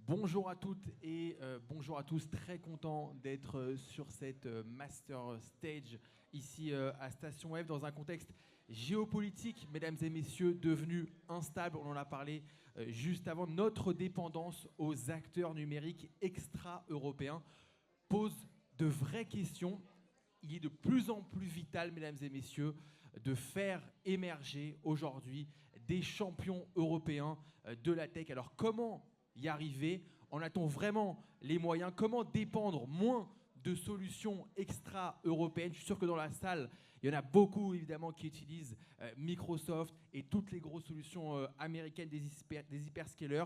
Bonjour à toutes et bonjour à tous, très content d'être sur cette Master Stage ici à Station F dans un contexte géopolitique, mesdames et messieurs, devenu instable. On en a parlé juste avant. Notre dépendance aux acteurs numériques extra-européens pose de vraies questions. Il est de plus en plus vital, mesdames et messieurs, de faire émerger aujourd'hui des champions européens de la tech. Alors comment y arriver? En a-t-on vraiment les moyens? Comment dépendre moins de solutions extra-européennes? Je suis sûr que dans la salle, il y en a beaucoup évidemment qui utilisent Microsoft et toutes les grosses solutions américaines des hyperscalers.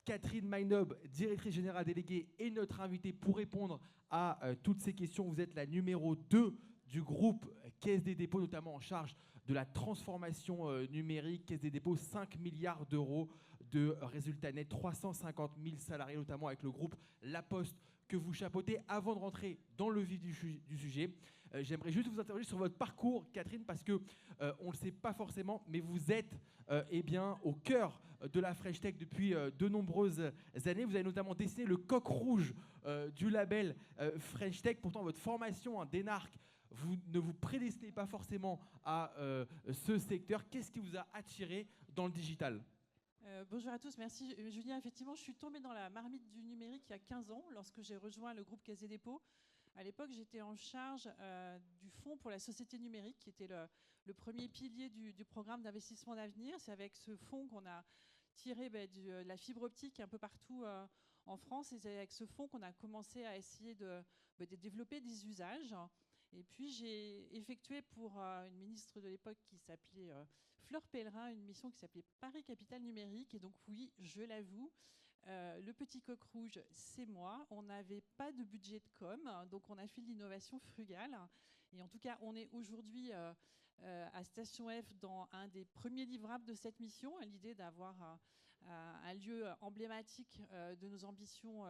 Catherine Mainob, directrice générale déléguée, est notre invitée pour répondre à toutes ces questions. Vous êtes la numéro 2 du groupe Caisse des dépôts, notamment en charge de la transformation numérique. Caisse des dépôts, 5 milliards d'euros de résultats nets, 350 000 salariés, notamment avec le groupe La Poste que vous chapeautez. Avant de rentrer dans le vif du sujet, j'aimerais juste vous interroger sur votre parcours, Catherine, parce qu'on ne le sait pas forcément, mais vous êtes au cœur de la French Tech depuis de nombreuses années. Vous avez notamment dessiné le coq rouge du label French Tech. Pourtant, votre formation, d'Énarque, vous ne vous prédestinez pas forcément à ce secteur. Qu'est-ce qui vous a attiré dans le digital ? Bonjour à tous, merci Julien. Effectivement, je suis tombée dans la marmite du numérique il y a 15 ans lorsque j'ai rejoint le groupe Caisse des dépôts. À l'époque, j'étais en charge du fonds pour la société numérique, qui était le premier pilier du programme d'investissement d'avenir. C'est avec ce fonds qu'on a tiré de la fibre optique un peu partout en France. Et c'est avec ce fonds qu'on a commencé à essayer de développer des usages. Et puis j'ai effectué pour une ministre de l'époque qui s'appelait Fleur Pellerin une mission qui s'appelait Paris Capitale Numérique. Et donc oui, je l'avoue, le petit coq rouge, c'est moi. On n'avait pas de budget de com, donc on a fait de l'innovation frugale. Et en tout cas, on est aujourd'hui à Station F dans un des premiers livrables de cette mission, l'idée d'avoir un lieu emblématique de nos ambitions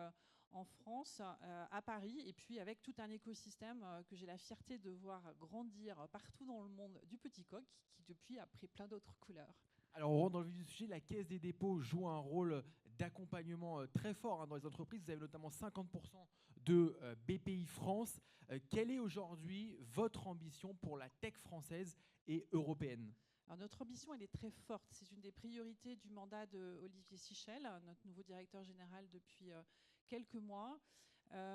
en France, à Paris, et puis avec tout un écosystème que j'ai la fierté de voir grandir partout dans le monde du petit coq, qui depuis a pris plein d'autres couleurs. Alors, on rentre dans le vif du sujet. La Caisse des dépôts joue un rôle d'accompagnement très fort dans les entreprises. Vous avez notamment 50% de BPI France. Quelle est aujourd'hui votre ambition pour la tech française et européenne ? Alors notre ambition, elle est très forte. C'est une des priorités du mandat d'Olivier Sichel, notre nouveau directeur général depuis quelques mois.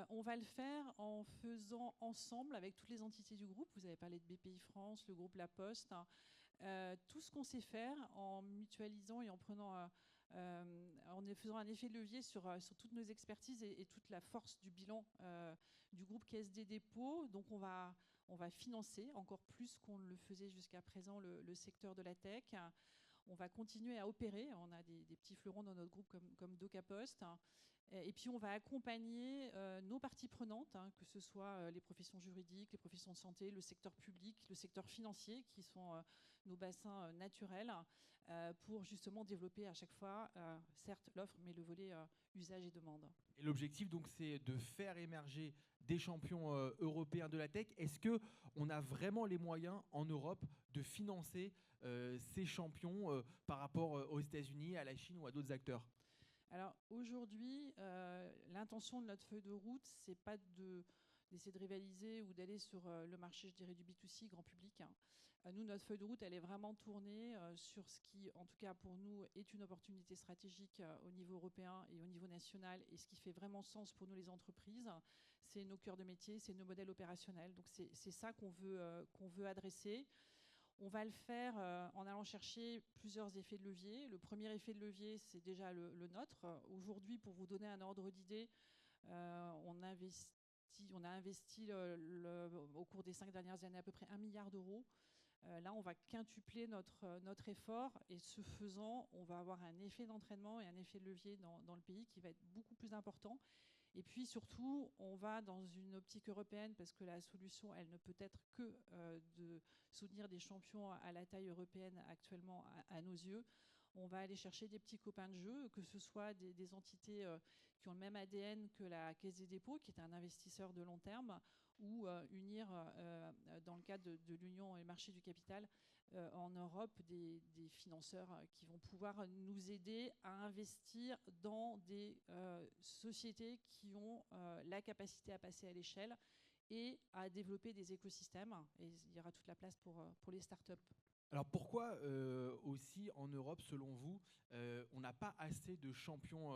On va le faire en faisant ensemble avec toutes les entités du groupe. Vous avez parlé de BPI France, le groupe La Poste. Tout ce qu'on sait faire en mutualisant et en prenant, en faisant un effet de levier sur toutes nos expertises et toute la force du bilan du groupe Caisse des dépôts. Donc on va financer encore plus qu'on le faisait jusqu'à présent le secteur de la tech. On va continuer à opérer. On a des petits fleurons dans notre groupe comme DocaPost. Et puis on va accompagner nos parties prenantes, que ce soit les professions juridiques, les professions de santé, le secteur public, le secteur financier, qui sont nos bassins naturels, pour justement développer à chaque fois, certes l'offre, mais le volet usage et demande. Et l'objectif, donc, c'est de faire émerger des champions européens de la tech. Est-ce qu'on a vraiment les moyens en Europe de financer ces champions par rapport aux États-Unis, à la Chine ou à d'autres acteurs ? Alors aujourd'hui, l'intention de notre feuille de route, c'est pas d'essayer de rivaliser ou d'aller sur le marché, je dirais, du B2C, grand public. Nous, notre feuille de route, elle est vraiment tournée sur ce qui, en tout cas pour nous, est une opportunité stratégique au niveau européen et au niveau national. Et ce qui fait vraiment sens pour nous, les entreprises, c'est nos cœurs de métier, c'est nos modèles opérationnels. Donc c'est ça qu'on veut adresser. On va le faire en allant chercher plusieurs effets de levier. Le premier effet de levier, c'est déjà le nôtre. Aujourd'hui, pour vous donner un ordre d'idée, on a investi au cours des 5 dernières années à peu près 1 milliard d'euros. Là, on va quintupler notre effort, et ce faisant, on va avoir un effet d'entraînement et un effet de levier dans le pays qui va être beaucoup plus important. Et puis surtout, on va dans une optique européenne, parce que la solution, elle ne peut être que de soutenir des champions à la taille européenne actuellement à nos yeux. On va aller chercher des petits copains de jeu, que ce soit des entités qui ont le même ADN que la Caisse des dépôts, qui est un investisseur de long terme, ou unir, dans le cadre de l'Union et le marché du capital, en Europe, des financeurs qui vont pouvoir nous aider à investir dans des sociétés qui ont la capacité à passer à l'échelle et à développer des écosystèmes. Et il y aura toute la place pour les startups. Alors pourquoi aussi en Europe, selon vous, on n'a pas assez de champions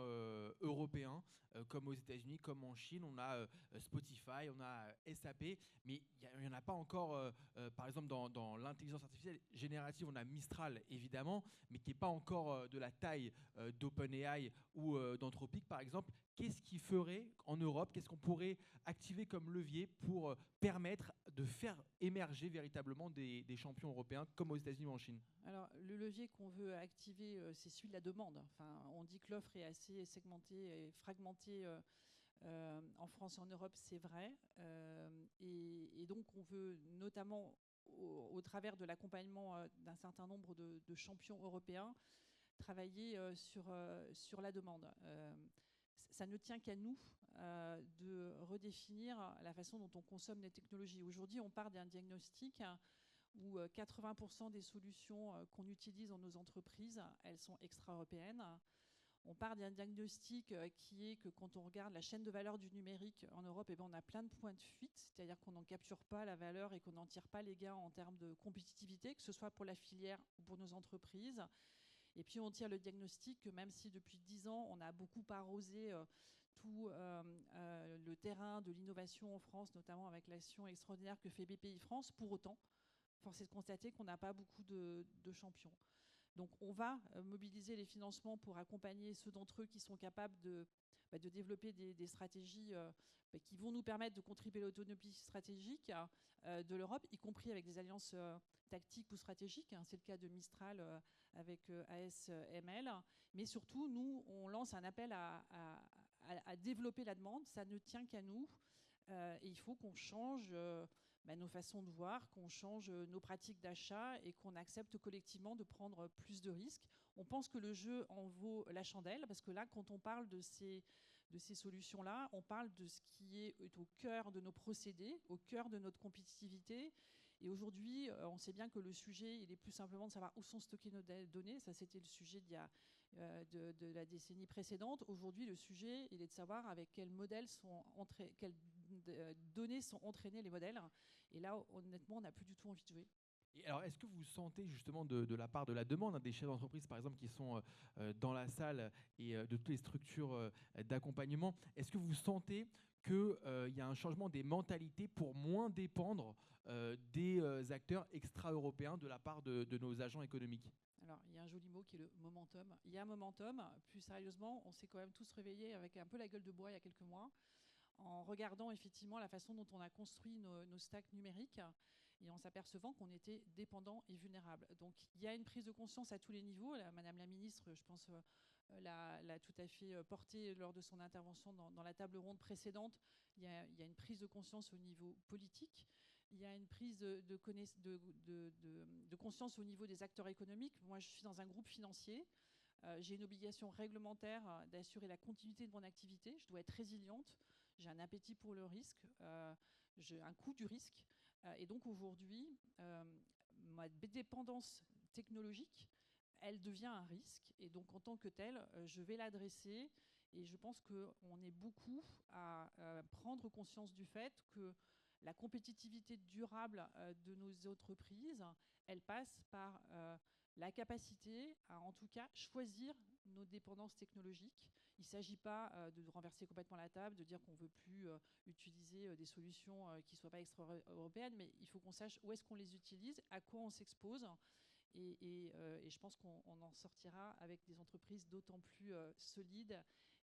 européens comme aux États-Unis, comme en Chine? On a Spotify, on a SAP, mais il n'y en a pas encore, par exemple dans l'intelligence artificielle générative, on a Mistral évidemment, mais qui n'est pas encore de la taille d'OpenAI ou d'Anthropic par exemple. Qu'est-ce qui ferait en Europe, qu'est-ce qu'on pourrait activer comme levier pour permettre de faire émerger véritablement des champions européens comme aux États-Unis ou en Chine? Alors, le levier qu'on veut activer, c'est celui de la demande. Enfin, on dit que l'offre est assez segmentée et fragmentée en France et en Europe, c'est vrai. Et donc, on veut notamment, au travers de l'accompagnement d'un certain nombre de champions européens, travailler sur la demande. Ça ne tient qu'à nous de redéfinir la façon dont on consomme les technologies. Aujourd'hui, on part d'un diagnostic où 80% des solutions qu'on utilise dans nos entreprises, elles sont extra-européennes. On part d'un diagnostic qui est que quand on regarde la chaîne de valeur du numérique en Europe, eh bien, on a plein de points de fuite, c'est-à-dire qu'on n'en capture pas la valeur et qu'on n'en tire pas les gains en termes de compétitivité, que ce soit pour la filière ou pour nos entreprises. Et puis on tire le diagnostic que même si depuis 10 ans, on a beaucoup arrosé tout le terrain de l'innovation en France, notamment avec l'action extraordinaire que fait BPI France, pour autant, force est de constater qu'on n'a pas beaucoup de champions. Donc on va mobiliser les financements pour accompagner ceux d'entre eux qui sont capables de développer des stratégies qui vont nous permettre de contribuer à l'autonomie stratégique de l'Europe, y compris avec des alliances tactiques ou stratégiques. C'est le cas de Mistral avec ASML. Mais surtout, nous, on lance un appel à développer la demande. Ça ne tient qu'à nous. Et il faut qu'on change nos façons de voir, qu'on change nos pratiques d'achat et qu'on accepte collectivement de prendre plus de risques. On pense que le jeu en vaut la chandelle, parce que là, quand on parle de ces solutions-là, on parle de ce qui est au cœur de nos procédés, au cœur de notre compétitivité. Et aujourd'hui, on sait bien que le sujet, il est plus simplement de savoir où sont stockées nos données. Ça, c'était le sujet de la décennie précédente. Aujourd'hui, le sujet, il est de savoir avec quels données sont entraînés les modèles. Et là, honnêtement, on n'a plus du tout envie de jouer. Et alors, est-ce que vous sentez justement de la part de la demande, des chefs d'entreprise par exemple qui sont dans la salle et de toutes les structures d'accompagnement, est-ce que vous sentez qu'il y a un changement des mentalités pour moins dépendre des acteurs extra-européens de la part de nos agents économiques? Alors, il y a un joli mot qui est le momentum. Il y a un momentum. Plus sérieusement, on s'est quand même tous réveillés avec un peu la gueule de bois il y a quelques mois, en regardant effectivement la façon dont on a construit nos stacks numériques et en s'apercevant qu'on était dépendant et vulnérable. Donc il y a une prise de conscience à tous les niveaux. Madame la ministre, je pense, l'a tout à fait porté lors de son intervention dans la table ronde précédente. Il y a une prise de conscience au niveau politique. Il y a une prise de conscience au niveau des acteurs économiques. Moi, je suis dans un groupe financier. J'ai une obligation réglementaire d'assurer la continuité de mon activité. Je dois être résiliente. J'ai un appétit pour le risque. J'ai un coût du risque. Et donc aujourd'hui, ma dépendance technologique, elle devient un risque. Et donc en tant que telle, je vais l'adresser. Et je pense qu'on est beaucoup à prendre conscience du fait que la compétitivité durable de nos entreprises, elle passe par la capacité à, en tout cas, choisir nos dépendances technologiques. Il ne s'agit pas de renverser complètement la table, de dire qu'on ne veut plus utiliser des solutions qui ne soient pas extra-européennes, mais il faut qu'on sache où est-ce qu'on les utilise, à quoi on s'expose. Et je pense qu'on en sortira avec des entreprises d'autant plus solides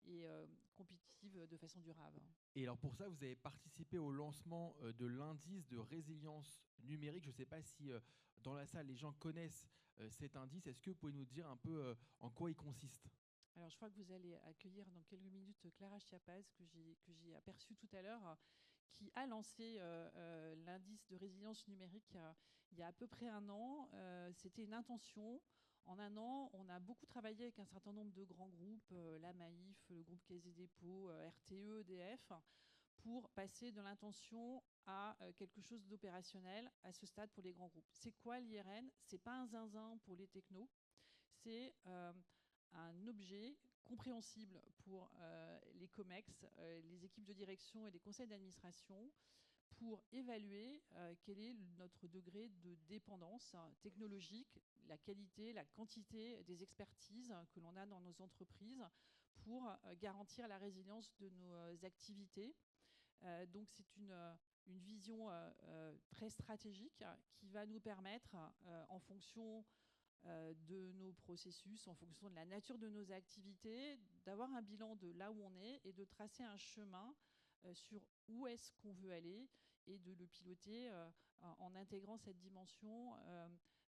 et compétitives de façon durable. Et alors pour ça, vous avez participé au lancement de l'indice de résilience numérique. Je ne sais pas si dans la salle, les gens connaissent cet indice. Est-ce que vous pouvez nous dire un peu en quoi il consiste? Alors, je crois que vous allez accueillir dans quelques minutes Clara Chiappaz, que j'ai aperçue tout à l'heure, qui a lancé l'indice de résilience numérique il y a à peu près un an. C'était une intention. En un an, on a beaucoup travaillé avec un certain nombre de grands groupes, la Maïf, le groupe Caisse des dépôts, RTE, EDF, pour passer de l'intention à quelque chose d'opérationnel à ce stade pour les grands groupes. C'est quoi l'IRN? C'est pas un zinzin pour les technos, c'est un objet compréhensible pour les COMEX, les équipes de direction et les conseils d'administration pour évaluer quel est notre degré de dépendance technologique, la qualité, la quantité des expertises que l'on a dans nos entreprises pour garantir la résilience de nos activités. Donc c'est une vision très stratégique qui va nous permettre, en fonction de nos processus, en fonction de la nature de nos activités, d'avoir un bilan de là où on est et de tracer un chemin sur où est-ce qu'on veut aller et de le piloter en intégrant cette dimension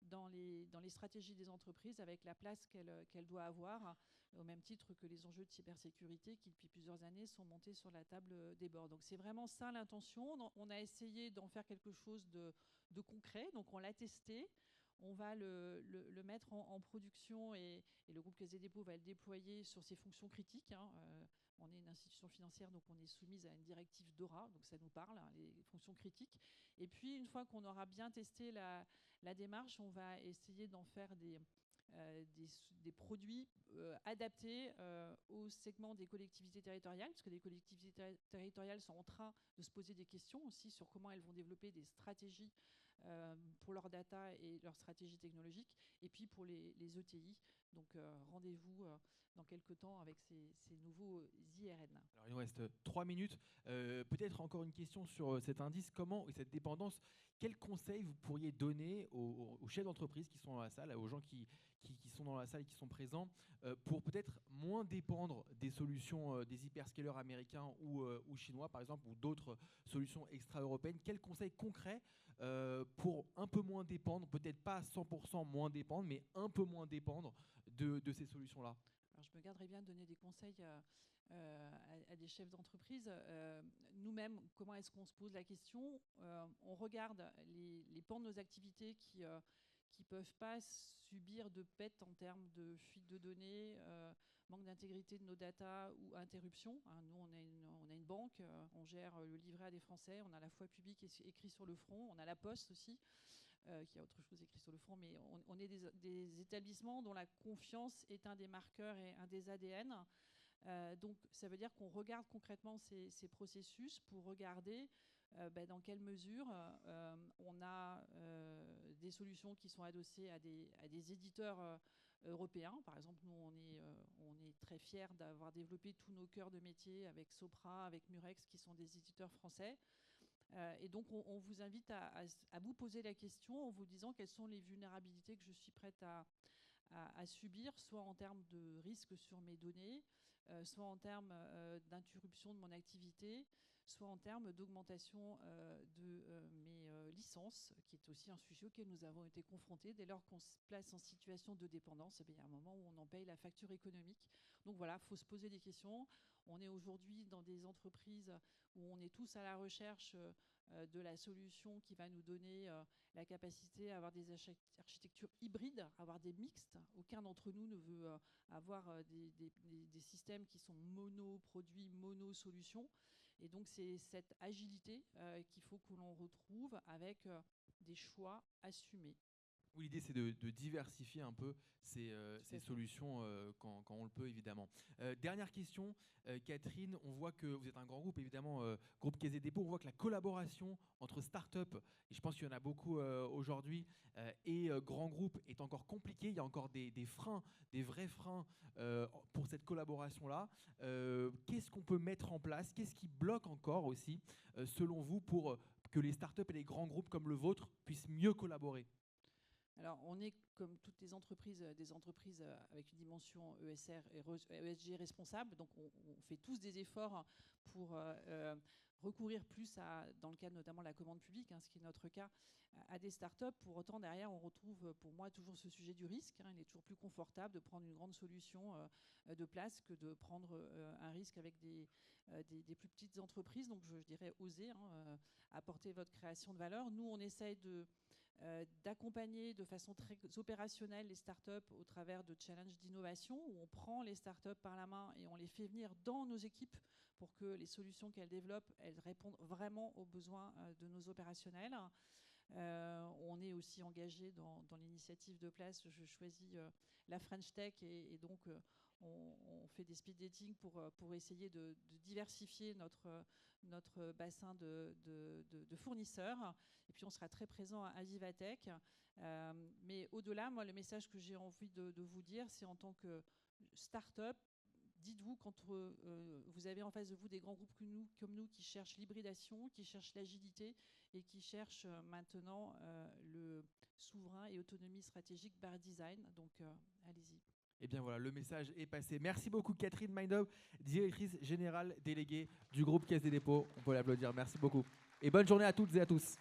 dans les stratégies des entreprises avec la place qu'elle doit avoir, au même titre que les enjeux de cybersécurité qui, depuis plusieurs années, sont montés sur la table des bords. Donc c'est vraiment ça l'intention. On a essayé d'en faire quelque chose de concret, donc on l'a testé. On va le mettre en production et le groupe Caisse des dépôts va le déployer sur ses fonctions critiques. On est une institution financière, donc on est soumise à une directive DORA, donc ça nous parle, les fonctions critiques. Et puis, une fois qu'on aura bien testé la démarche, on va essayer d'en faire des produits adaptés au segment des collectivités territoriales, parce que les collectivités territoriales sont en train de se poser des questions aussi sur comment elles vont développer des stratégies pour leurs data et leurs stratégies technologiques, et puis pour les ETI. Donc rendez-vous dans quelques temps avec ces nouveaux IRN. Alors, il nous reste 3 minutes. Peut-être encore une question sur cet indice. Comment, et cette dépendance, quels conseils vous pourriez donner aux chefs d'entreprise qui sont dans la salle, aux gens qui sont dans la salle et qui sont présents, pour peut-être moins dépendre des solutions des hyperscalers américains ou chinois, par exemple, ou d'autres solutions extra-européennes? Quels conseils concrets pour un peu moins dépendre, peut-être pas 100% moins dépendre, mais un peu moins dépendre de ces solutions-là? Alors, je me garderais bien de donner des conseils à des chefs d'entreprise. Nous-mêmes, comment est-ce qu'on se pose la question? On regarde les pans de nos activités qui ne peuvent pas subir de perte en termes de fuite de données, manque d'intégrité de nos data ou interruption. Nous, on a une banque, on gère le livret à des Français, on a la foi publique écrit sur le front, on a la Poste aussi, qui a autre chose écrit sur le front, mais on est des établissements dont la confiance est un des marqueurs et un des ADN. Donc ça veut dire qu'on regarde concrètement ces processus pour regarder dans quelle mesure on a des solutions qui sont adossées à des éditeurs européens. Par exemple, nous, on est très fiers d'avoir développé tous nos cœurs de métier avec Sopra, avec Murex, qui sont des éditeurs français. Et donc, on vous invite à vous poser la question en vous disant quelles sont les vulnérabilités que je suis prête à subir, soit en termes de risque sur mes données, soit en termes d'interruption de mon activité, soit en termes d'augmentation de mes licences, qui est aussi un sujet auquel nous avons été confrontés. Dès lors qu'on se place en situation de dépendance, il y a un moment où on en paye la facture économique. Donc voilà, il faut se poser des questions. On est aujourd'hui dans des entreprises où on est tous à la recherche de la solution qui va nous donner la capacité à avoir des architectures hybrides, à avoir des mixtes. Aucun d'entre nous ne veut avoir des systèmes qui sont mono-produits, mono-solutions. Et donc, c'est cette agilité qu'il faut que l'on retrouve avec des choix assumés. Oui, l'idée, c'est de diversifier un peu ces solutions quand on le peut, évidemment. Dernière question, Catherine, on voit que vous êtes un grand groupe, évidemment, groupe Caisse des dépôts, on voit que la collaboration entre start-up, et je pense qu'il y en a beaucoup aujourd'hui, et grands groupes est encore compliquée. Il y a encore des freins, des vrais freins pour cette collaboration-là. Qu'est-ce qu'on peut mettre en place? Qu'est-ce qui bloque encore aussi, selon vous, pour que les start-up et les grands groupes comme le vôtre puissent mieux collaborer? Alors, on est, comme toutes les entreprises, des entreprises avec une dimension ESR et ESG responsable. Donc, on fait tous des efforts pour recourir plus dans le cadre notamment de la commande publique, ce qui est notre cas, à des startups. Pour autant, derrière, on retrouve pour moi toujours ce sujet du risque. Il est toujours plus confortable de prendre une grande solution de place que de prendre un risque avec des plus petites entreprises. Donc, je dirais oser apporter votre création de valeur. Nous, on essaye d'accompagner de façon très opérationnelle les startups au travers de challenges d'innovation où on prend les startups par la main et on les fait venir dans nos équipes pour que les solutions qu'elles développent, elles répondent vraiment aux besoins de nos opérationnels. On est aussi engagé dans l'initiative de place. Je choisis la French Tech et donc on fait des speed dating pour essayer de diversifier notre bassin de fournisseurs. Et puis, on sera très présent à Vivatech. Mais au-delà, moi, le message que j'ai envie de vous dire, c'est en tant que start-up, dites-vous, quand vous avez en face de vous des grands groupes comme nous qui cherchent l'hybridation, qui cherchent l'agilité et qui cherchent maintenant le souverain et autonomie stratégique par design. Donc, allez-y. Et bien voilà, le message est passé. Merci beaucoup Catherine Meinhof, directrice générale déléguée du groupe Caisse des dépôts. On peut l'applaudir. Merci beaucoup. Et bonne journée à toutes et à tous.